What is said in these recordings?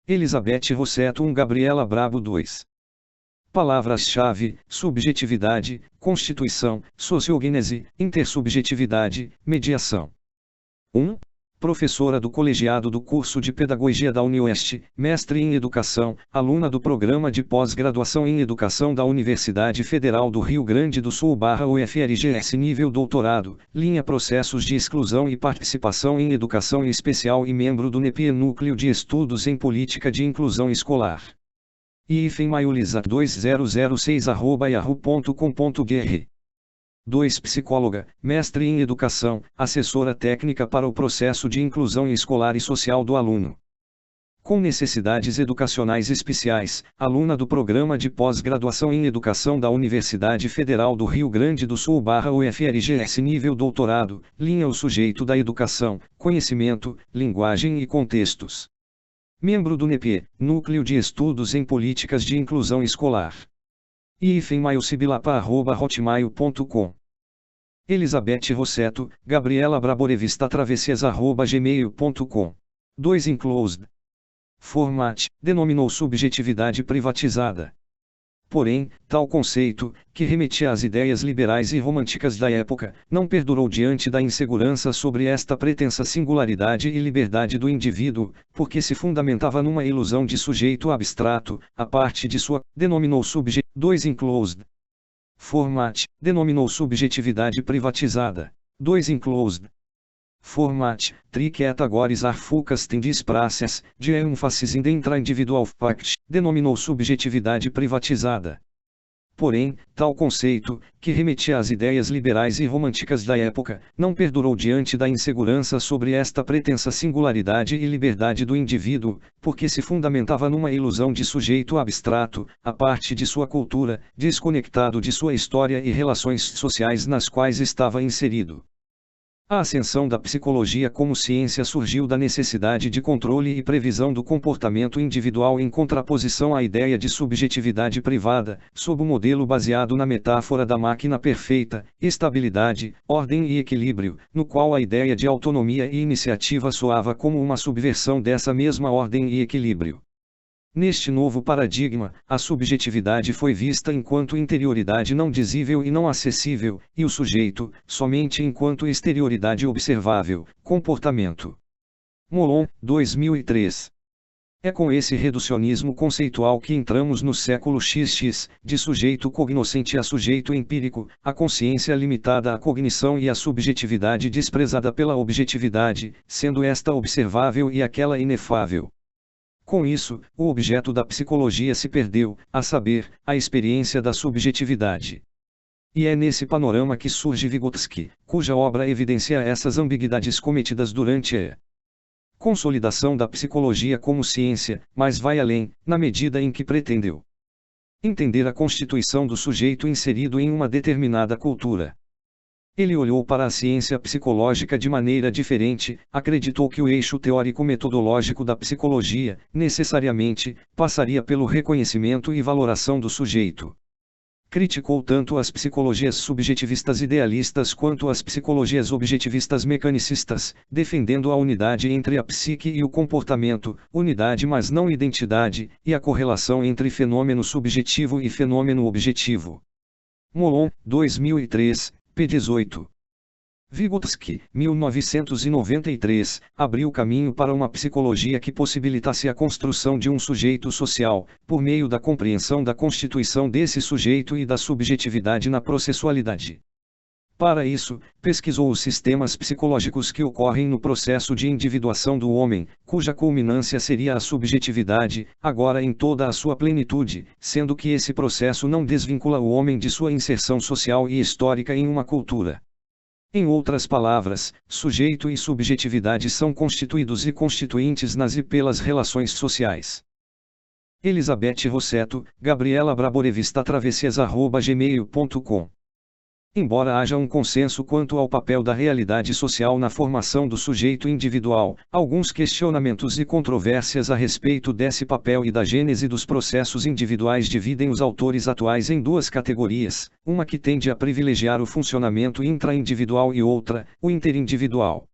Elizabeth Rossetto, Gabriela Brabo 2. Palavras-chave: subjetividade, constituição, sociogênese, intersubjetividade, mediação. 1. Professora do colegiado do curso de Pedagogia da UniOeste, mestre em Educação, aluna do programa de pós-graduação em Educação da Universidade Federal do Rio Grande do Sul /UFRGS nível doutorado, linha Processos de Exclusão e Participação em Educação Especial e membro do NEPIE Núcleo de Estudos em Política de Inclusão Escolar. ifem2006@yahoo.com.br 2. Psicóloga, mestre em Educação, assessora técnica para o processo de inclusão escolar e social do aluno com necessidades educacionais especiais, aluna do programa de pós-graduação em Educação da Universidade Federal do Rio Grande do Sul /UFRGS nível doutorado, linha O sujeito da educação, conhecimento, linguagem e contextos. Membro do NEPIE, Núcleo de Estudos em Políticas de Inclusão Escolar. ifemaiosibilapa@hotmail.com. Elizabeth Rossetto, Gabriela Braborevista@gmail.com. 2. Enclosed Format, denominou subjetividade privatizada. Porém, tal conceito, que remetia às ideias liberais e românticas da época, não perdurou diante da insegurança sobre esta pretensa singularidade e liberdade do indivíduo, porque se fundamentava numa ilusão de sujeito abstrato, a parte de sua, denominou 2. Enclosed Format, denominou subjetividade privatizada. 2. Enclosed Format, tri categories are focused in these process, de emphasis in the intra-individual fact, denominou subjetividade privatizada. Porém, tal conceito, que remetia às ideias liberais e românticas da época, não perdurou diante da insegurança sobre esta pretensa singularidade e liberdade do indivíduo, porque se fundamentava numa ilusão de sujeito abstrato, a parte de sua cultura, desconectado de sua história e relações sociais nas quais estava inserido. A ascensão da psicologia como ciência surgiu da necessidade de controle e previsão do comportamento individual em contraposição à ideia de subjetividade privada, sob o modelo baseado na metáfora da máquina perfeita, estabilidade, ordem e equilíbrio, no qual a ideia de autonomia e iniciativa soava como uma subversão dessa mesma ordem e equilíbrio. Neste novo paradigma, a subjetividade foi vista enquanto interioridade não dizível e não acessível, e o sujeito, somente enquanto exterioridade observável, comportamento. Molon, 2003. É com esse reducionismo conceitual que entramos no século XX, de sujeito cognoscente a sujeito empírico, a consciência limitada à cognição e a subjetividade desprezada pela objetividade, sendo esta observável e aquela inefável. Com isso, o objeto da psicologia se perdeu, a saber, a experiência da subjetividade. E é nesse panorama que surge Vygotsky, cuja obra evidencia essas ambiguidades cometidas durante a consolidação da psicologia como ciência, mas vai além, na medida em que pretendeu entender a constituição do sujeito inserido em uma determinada cultura. Ele olhou para a ciência psicológica de maneira diferente, acreditou que o eixo teórico-metodológico da psicologia, necessariamente, passaria pelo reconhecimento e valoração do sujeito. Criticou tanto as psicologias subjetivistas idealistas quanto as psicologias objetivistas mecanicistas, defendendo a unidade entre a psique e o comportamento, unidade mas não identidade, e a correlação entre fenômeno subjetivo e fenômeno objetivo. Molon, 2003. p. 18. Vygotsky, 1993, abriu caminho para uma psicologia que possibilitasse a construção de um sujeito social, por meio da compreensão da constituição desse sujeito e da subjetividade na processualidade. Para isso, pesquisou os sistemas psicológicos que ocorrem no processo de individuação do homem, cuja culminância seria a subjetividade, agora em toda a sua plenitude, sendo que esse processo não desvincula o homem de sua inserção social e histórica em uma cultura. Em outras palavras, sujeito e subjetividade são constituídos e constituintes nas e pelas relações sociais. Elizabeth Rossetto, Gabriela Braborevista@gmail.com. Embora haja um consenso quanto ao papel da realidade social na formação do sujeito individual, alguns questionamentos e controvérsias a respeito desse papel e da gênese dos processos individuais dividem os autores atuais em duas categorias, uma que tende a privilegiar o funcionamento intraindividual e outra, o interindividual.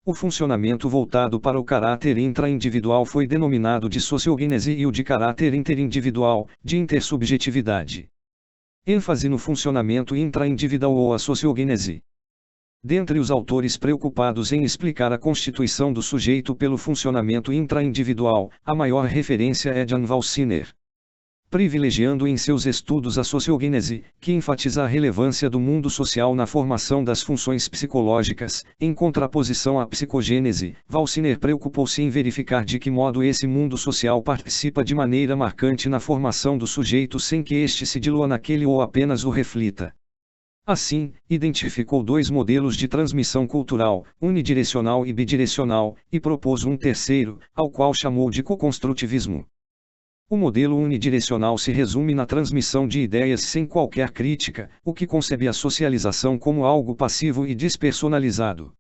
O funcionamento voltado para o caráter intraindividual foi denominado de sociogênese e o de caráter interindividual, de intersubjetividade. ênfase no funcionamento intraindividual ou a sociogênese. Dentre os autores preocupados em explicar a constituição do sujeito pelo funcionamento intraindividual, a maior referência é Jan Valsiner. Privilegiando em seus estudos a sociogênese, que enfatiza a relevância do mundo social na formação das funções psicológicas, em contraposição à psicogênese, Valsiner preocupou-se em verificar de que modo esse mundo social participa de maneira marcante na formação do sujeito sem que este se dilua naquele ou apenas o reflita. Assim, identificou dois modelos de transmissão cultural, unidirecional e bidirecional, e propôs um terceiro, ao qual chamou de co-construtivismo. O modelo unidirecional se resume na transmissão de ideias sem qualquer crítica, o que concebe a socialização como algo passivo e despersonalizado.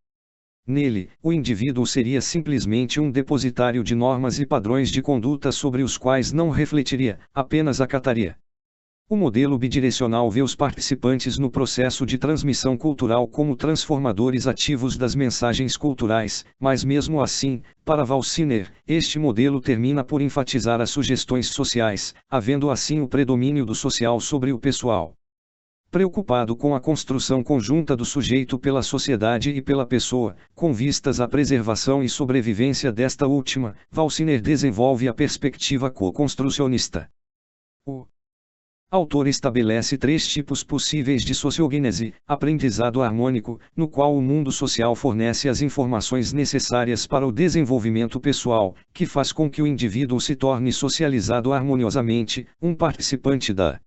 Nele, o indivíduo seria simplesmente um depositário de normas e padrões de conduta sobre os quais não refletiria, apenas acataria. O modelo bidirecional vê os participantes no processo de transmissão cultural como transformadores ativos das mensagens culturais, mas mesmo assim, para Valsiner, este modelo termina por enfatizar as sugestões sociais, havendo assim o predomínio do social sobre o pessoal. Preocupado com a construção conjunta do sujeito pela sociedade e pela pessoa, com vistas à preservação e sobrevivência desta última, Valsiner desenvolve a perspectiva co-construcionista. O autor estabelece três tipos possíveis de sociogênese: aprendizado harmônico, no qual o mundo social fornece as informações necessárias para o desenvolvimento pessoal, que faz com que o indivíduo se torne socializado harmoniosamente, um participante da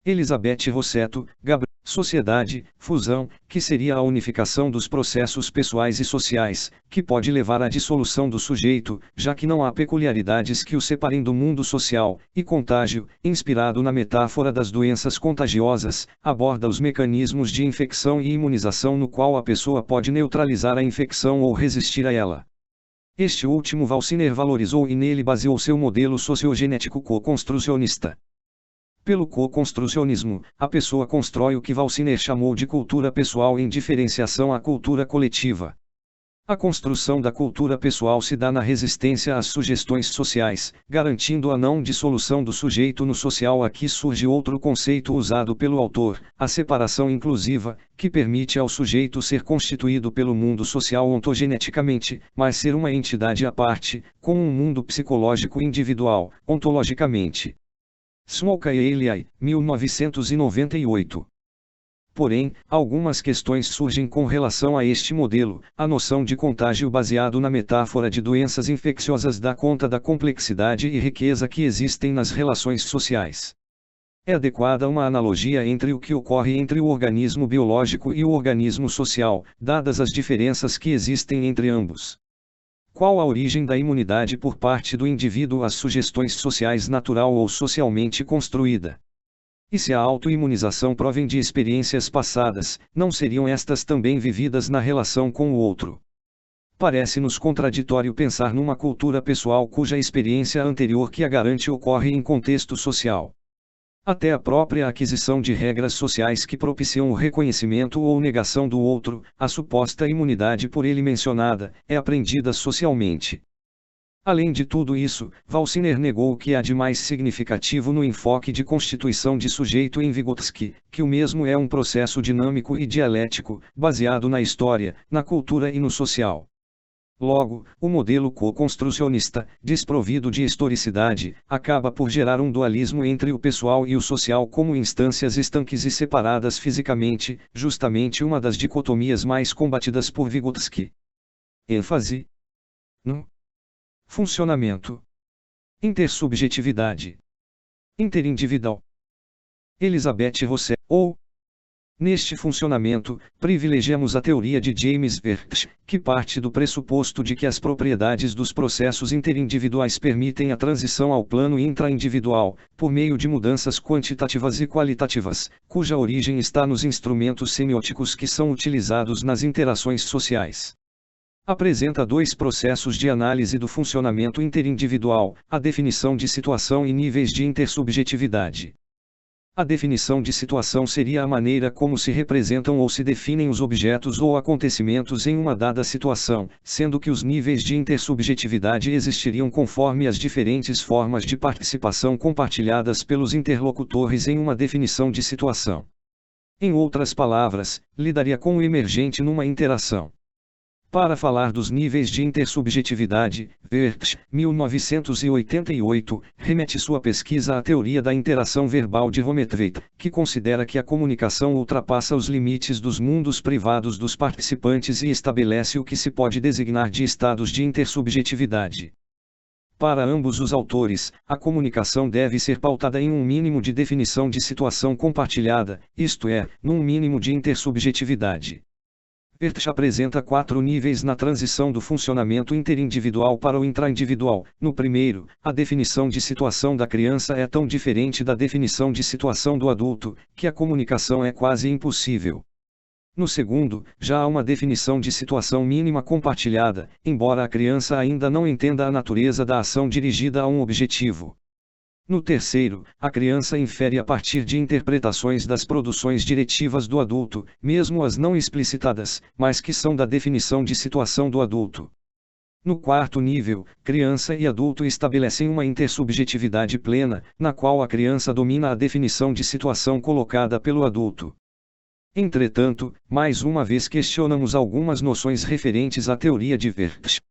Elizabeth Rossetto, Gabriel. Sociedade, fusão, que seria a unificação dos processos pessoais e sociais, que pode levar à dissolução do sujeito, já que não há peculiaridades que o separem do mundo social, e contágio, inspirado na metáfora das doenças contagiosas, aborda os mecanismos de infecção e imunização no qual a pessoa pode neutralizar a infecção ou resistir a ela. Este último Valsiner valorizou e nele baseou seu modelo sociogenético co-construcionista. Pelo co-construcionismo, a pessoa constrói o que Valsiner chamou de cultura pessoal em diferenciação à cultura coletiva. A construção da cultura pessoal se dá na resistência às sugestões sociais, garantindo a não dissolução do sujeito no social. Aqui surge outro conceito usado pelo autor, a separação inclusiva, que permite ao sujeito ser constituído pelo mundo social ontogeneticamente, mas ser uma entidade à parte, com um mundo psicológico individual, ontologicamente. Smolka e Eliai, 1998. Porém, algumas questões surgem com relação a este modelo. A noção de contágio baseado na metáfora de doenças infecciosas dá conta da complexidade e riqueza que existem nas relações sociais. É adequada uma analogia entre o que ocorre entre o organismo biológico e o organismo social, dadas as diferenças que existem entre ambos. Qual a origem da imunidade por parte do indivíduo às sugestões sociais, natural ou socialmente construída? E se a autoimunização provém de experiências passadas, não seriam estas também vividas na relação com o outro? Parece-nos contraditório pensar numa cultura pessoal cuja experiência anterior que a garante ocorre em contexto social. Até a própria aquisição de regras sociais que propiciam o reconhecimento ou negação do outro, a suposta imunidade por ele mencionada, é aprendida socialmente. Além de tudo isso, Valsiner negou o que há de mais significativo no enfoque de constituição de sujeito em Vygotsky, que o mesmo é um processo dinâmico e dialético, baseado na história, na cultura e no social. Logo, o modelo co-construcionista, desprovido de historicidade, acaba por gerar um dualismo entre o pessoal e o social como instâncias estanques e separadas fisicamente, justamente uma das dicotomias mais combatidas por Vygotsky. ênfase no funcionamento, intersubjetividade, interindividual. Elizabeth Rossetto, ou neste funcionamento, privilegiamos a teoria de James Vertch, que parte do pressuposto de que as propriedades dos processos interindividuais permitem a transição ao plano intraindividual, por meio de mudanças quantitativas e qualitativas, cuja origem está nos instrumentos semióticos que são utilizados nas interações sociais. Apresenta dois processos de análise do funcionamento interindividual, a definição de situação e níveis de intersubjetividade. A definição de situação seria a maneira como se representam ou se definem os objetos ou acontecimentos em uma dada situação, sendo que os níveis de intersubjetividade existiriam conforme as diferentes formas de participação compartilhadas pelos interlocutores em uma definição de situação. Em outras palavras, lidaria com o emergente numa interação. Para falar dos níveis de intersubjetividade, Wirth, 1988, remete sua pesquisa à teoria da interação verbal de Rometveit, que considera que a comunicação ultrapassa os limites dos mundos privados dos participantes e estabelece o que se pode designar de estados de intersubjetividade. Para ambos os autores, a comunicação deve ser pautada em um mínimo de definição de situação compartilhada, isto é, num mínimo de intersubjetividade. Wirth apresenta 4 níveis na transição do funcionamento interindividual para o intraindividual. No primeiro, a definição de situação da criança é tão diferente da definição de situação do adulto, que a comunicação é quase impossível. No segundo, já há uma definição de situação mínima compartilhada, embora a criança ainda não entenda a natureza da ação dirigida a um objetivo. No terceiro, a criança infere a partir de interpretações das produções diretivas do adulto, mesmo as não explicitadas, mas que são da definição de situação do adulto. No quarto nível, criança e adulto estabelecem uma intersubjetividade plena, na qual a criança domina a definição de situação colocada pelo adulto. Entretanto, mais uma vez questionamos algumas noções referentes à teoria de Wirth.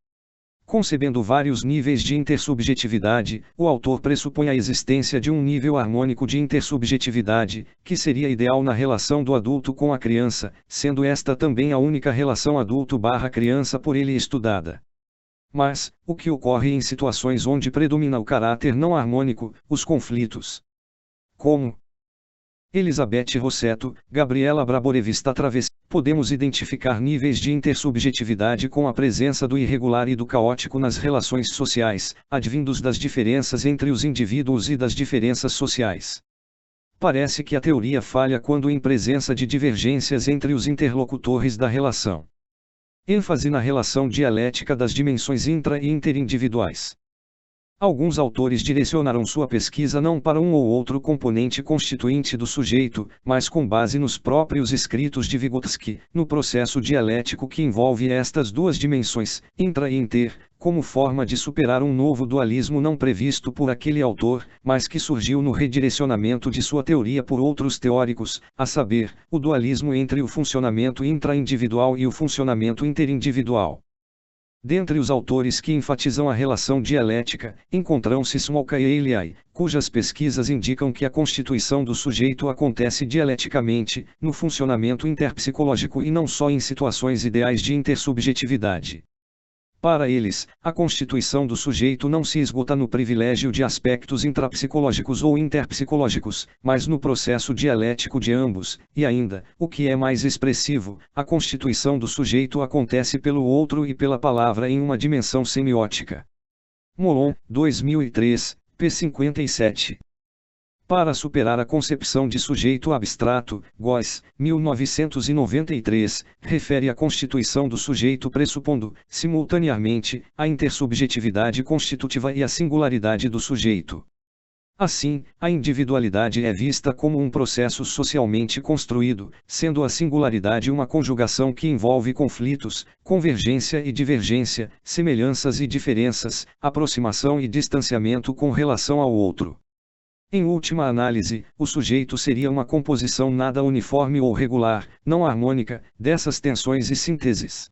Concebendo vários níveis de intersubjetividade, o autor pressupõe a existência de um nível harmônico de intersubjetividade, que seria ideal na relação do adulto com a criança, sendo esta também a única relação adulto/criança por ele estudada. Mas, o que ocorre em situações onde predomina o caráter não harmônico, os conflitos? Como Elizabeth Rossetto, Gabriela Braborevista Traves, podemos identificar níveis de intersubjetividade com a presença do irregular e do caótico nas relações sociais, advindos das diferenças entre os indivíduos e das diferenças sociais. Parece que a teoria falha quando em presença de divergências entre os interlocutores da relação. ênfase na relação dialética das dimensões intra- e interindividuais. Alguns autores direcionaram sua pesquisa não para um ou outro componente constituinte do sujeito, mas com base nos próprios escritos de Vygotsky, no processo dialético que envolve estas duas dimensões, intra e inter, como forma de superar um novo dualismo não previsto por aquele autor, mas que surgiu no redirecionamento de sua teoria por outros teóricos, a saber, o dualismo entre o funcionamento intraindividual e o funcionamento interindividual. Dentre os autores que enfatizam a relação dialética, encontram-se Smolka e Eliai, cujas pesquisas indicam que a constituição do sujeito acontece dialeticamente, no funcionamento interpsicológico e não só em situações ideais de intersubjetividade. Para eles, a constituição do sujeito não se esgota no privilégio de aspectos intrapsicológicos ou interpsicológicos, mas no processo dialético de ambos, e ainda, o que é mais expressivo, a constituição do sujeito acontece pelo outro e pela palavra em uma dimensão semiótica. Molon, 2003, p. 57. Para superar a concepção de sujeito abstrato, Goes, 1993, refere a constituição do sujeito pressupondo, simultaneamente, a intersubjetividade constitutiva e a singularidade do sujeito. Assim, a individualidade é vista como um processo socialmente construído, sendo a singularidade uma conjugação que envolve conflitos, convergência e divergência, semelhanças e diferenças, aproximação e distanciamento com relação ao outro. Em última análise, o sujeito seria uma composição nada uniforme ou regular, não harmônica, dessas tensões e sínteses.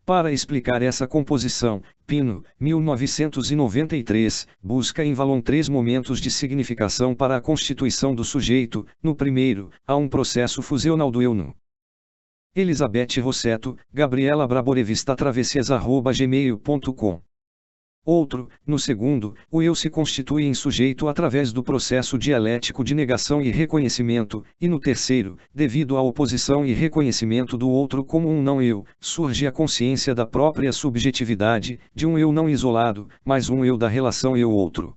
Para explicar essa composição, Pino, 1993, busca em Vallon 3 momentos de significação para a constituição do sujeito. No primeiro, há um processo fusional do eu no. Elizabeth Rossetto, Gabriela Braborevista Travessias@gmail.com. Outro, no segundo, o eu se constitui em sujeito através do processo dialético de negação e reconhecimento, e no terceiro, devido à oposição e reconhecimento do outro como um não-eu, surge a consciência da própria subjetividade, de um eu não isolado, mas um eu da relação eu-outro.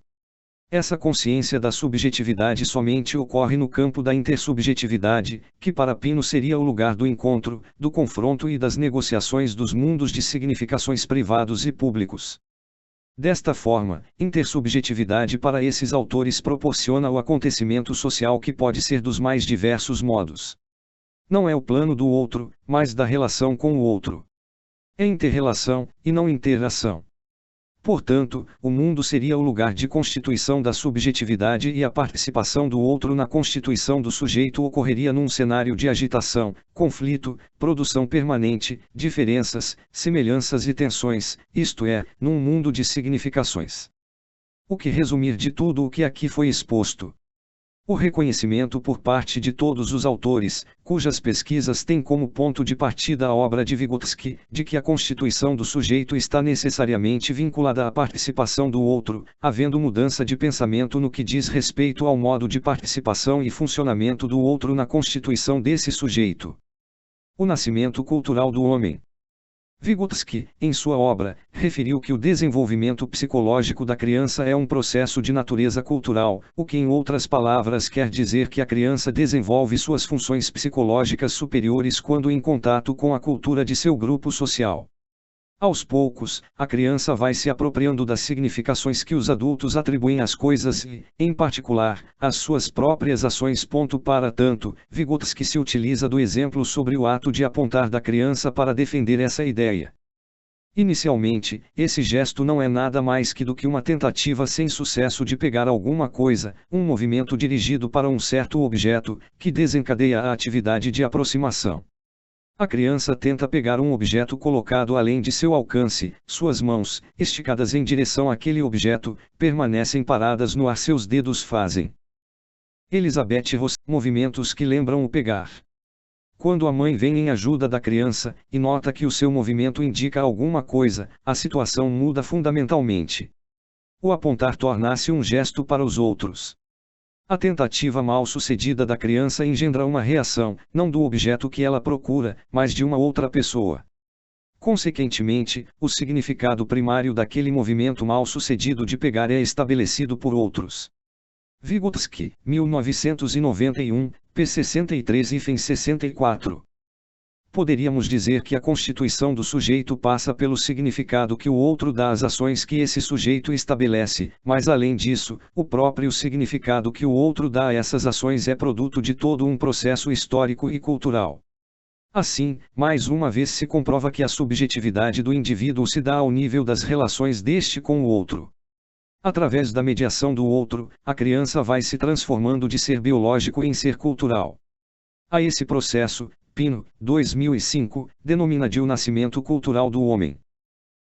Essa consciência da subjetividade somente ocorre no campo da intersubjetividade, que para Pino seria o lugar do encontro, do confronto e das negociações dos mundos de significações privados e públicos. Desta forma, intersubjetividade para esses autores proporciona o acontecimento social que pode ser dos mais diversos modos. Não é o plano do outro, mas da relação com o outro. É interrelação, e não interação. Portanto, o mundo seria o lugar de constituição da subjetividade e a participação do outro na constituição do sujeito ocorreria num cenário de agitação, conflito, produção permanente, diferenças, semelhanças e tensões, isto é, num mundo de significações. O que resumir de tudo o que aqui foi exposto? O reconhecimento por parte de todos os autores, cujas pesquisas têm como ponto de partida a obra de Vygotsky, de que a constituição do sujeito está necessariamente vinculada à participação do outro, havendo mudança de pensamento no que diz respeito ao modo de participação e funcionamento do outro na constituição desse sujeito. O nascimento cultural do homem. Vygotsky, em sua obra, referiu que o desenvolvimento psicológico da criança é um processo de natureza cultural, o que em outras palavras quer dizer que a criança desenvolve suas funções psicológicas superiores quando em contato com a cultura de seu grupo social. Aos poucos, a criança vai se apropriando das significações que os adultos atribuem às coisas e, em particular, às suas próprias ações. Para tanto, Vygotsky se utiliza do exemplo sobre o ato de apontar da criança para defender essa ideia. Inicialmente, esse gesto não é nada mais que do que uma tentativa sem sucesso de pegar alguma coisa, um movimento dirigido para um certo objeto, que desencadeia a atividade de aproximação. A criança tenta pegar um objeto colocado além de seu alcance, suas mãos, esticadas em direção àquele objeto, permanecem paradas no ar, seus dedos fazem. Elizabeth Ross, movimentos que lembram o pegar. Quando a mãe vem em ajuda da criança, e nota que o seu movimento indica alguma coisa, a situação muda fundamentalmente. O apontar torna-se um gesto para os outros. A tentativa mal sucedida da criança engendra uma reação, não do objeto que ela procura, mas de uma outra pessoa. Consequentemente, o significado primário daquele movimento mal sucedido de pegar é estabelecido por outros. Vygotsky, 1991, p. 63 e 64. Poderíamos dizer que a constituição do sujeito passa pelo significado que o outro dá às ações que esse sujeito estabelece, mas além disso, o próprio significado que o outro dá a essas ações é produto de todo um processo histórico e cultural. Assim, mais uma vez se comprova que a subjetividade do indivíduo se dá ao nível das relações deste com o outro. Através da mediação do outro, a criança vai se transformando de ser biológico em ser cultural. A esse processo, Pino, 2005, denomina de o nascimento cultural do homem.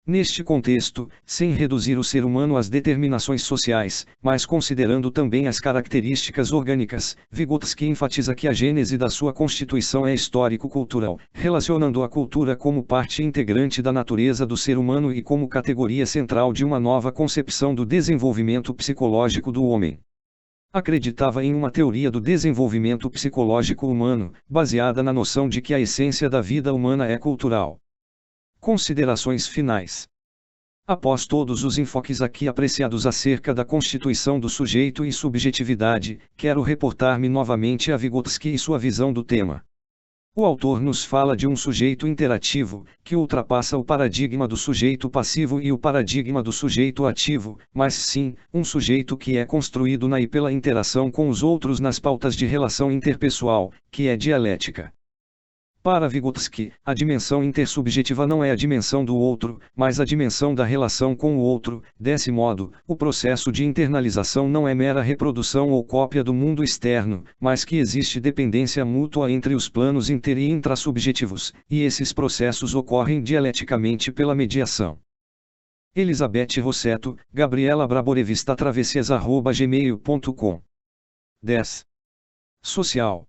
Neste contexto, sem reduzir o ser humano às determinações sociais, mas considerando também as características orgânicas, Vygotsky enfatiza que a gênese da sua constituição é histórico-cultural, relacionando a cultura como parte integrante da natureza do ser humano e como categoria central de uma nova concepção do desenvolvimento psicológico do homem. Acreditava em uma teoria do desenvolvimento psicológico humano, baseada na noção de que a essência da vida humana é cultural. Considerações finais. Após todos os enfoques aqui apreciados acerca da constituição do sujeito e subjetividade, quero reportar-me novamente a Vygotsky e sua visão do tema. O autor nos fala de um sujeito interativo, que ultrapassa o paradigma do sujeito passivo e o paradigma do sujeito ativo, mas sim, um sujeito que é construído na e pela interação com os outros nas pautas de relação interpessoal, que é dialética. Para Vygotsky, a dimensão intersubjetiva não é a dimensão do outro, mas a dimensão da relação com o outro. Desse modo, o processo de internalização não é mera reprodução ou cópia do mundo externo, mas que existe dependência mútua entre os planos inter e intrasubjetivos, e esses processos ocorrem dialeticamente pela mediação. Elizabeth Rossetto, Gabriela Braborevista travessias@gmail.com 10. Social.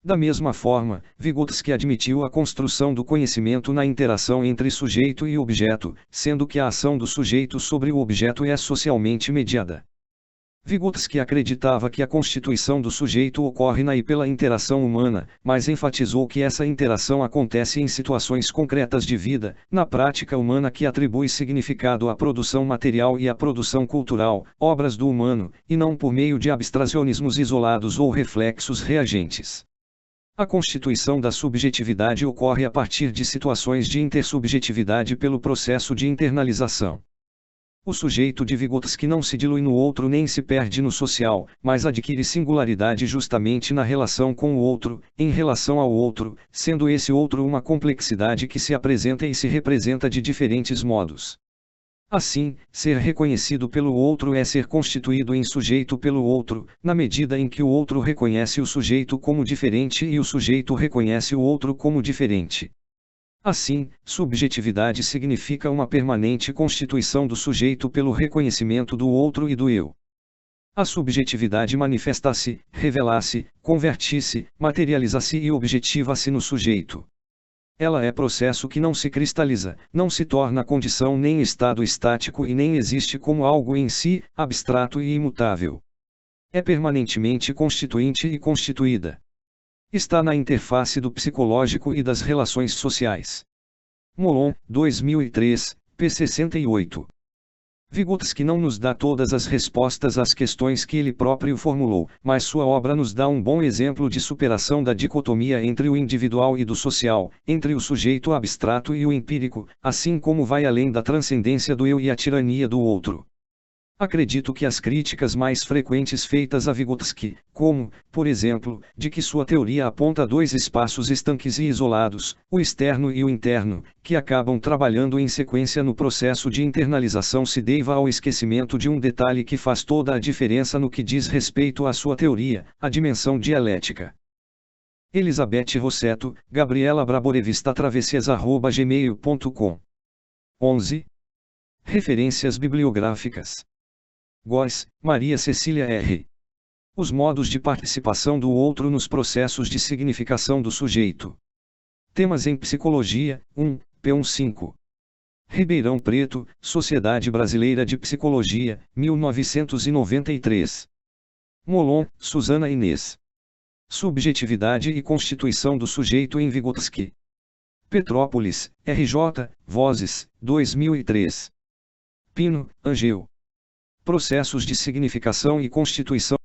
Da mesma forma, Vygotsky admitiu a construção do conhecimento na interação entre sujeito e objeto, sendo que a ação do sujeito sobre o objeto é socialmente mediada. Vygotsky acreditava que a constituição do sujeito ocorre na e pela interação humana, mas enfatizou que essa interação acontece em situações concretas de vida, na prática humana que atribui significado à produção material e à produção cultural, obras do humano, e não por meio de abstracionismos isolados ou reflexos reagentes. A constituição da subjetividade ocorre a partir de situações de intersubjetividade pelo processo de internalização. O sujeito de Vygotsky não se dilui no outro nem se perde no social, mas adquire singularidade justamente na relação com o outro, em relação ao outro, sendo esse outro uma complexidade que se apresenta e se representa de diferentes modos. Assim, ser reconhecido pelo outro é ser constituído em sujeito pelo outro, na medida em que o outro reconhece o sujeito como diferente e o sujeito reconhece o outro como diferente. Assim, subjetividade significa uma permanente constituição do sujeito pelo reconhecimento do outro e do eu. A subjetividade manifesta-se, revela-se, converte-se, materializa-se e objetiva-se no sujeito. Ela é processo que não se cristaliza, não se torna condição nem estado estático e nem existe como algo em si, abstrato e imutável. É permanentemente constituinte e constituída. Está na interface do psicológico e das relações sociais. Molon, 2003, p. 68. Vygotsky não nos dá todas as respostas às questões que ele próprio formulou, mas sua obra nos dá um bom exemplo de superação da dicotomia entre o individual e do social, entre o sujeito abstrato e o empírico, assim como vai além da transcendência do eu e a tirania do outro. Acredito que as críticas mais frequentes feitas a Vygotsky, como, por exemplo, de que sua teoria aponta dois espaços estanques e isolados, o externo e o interno, que acabam trabalhando em sequência no processo de internalização, se deva ao esquecimento de um detalhe que faz toda a diferença no que diz respeito à sua teoria, a dimensão dialética. Elizabeth Rossetto, Gabriela Braborevista travessias@gmail.com 11. Referências bibliográficas. Góes, Maria Cecília R. Os modos de participação do outro nos processos de significação do sujeito. Temas em Psicologia, 1, p15. Ribeirão Preto, Sociedade Brasileira de Psicologia, 1993. Molon, Susana Inês. Subjetividade e Constituição do Sujeito em Vygotsky. Petrópolis, RJ, Vozes, 2003. Pino, Angel. Processos de significação e constituição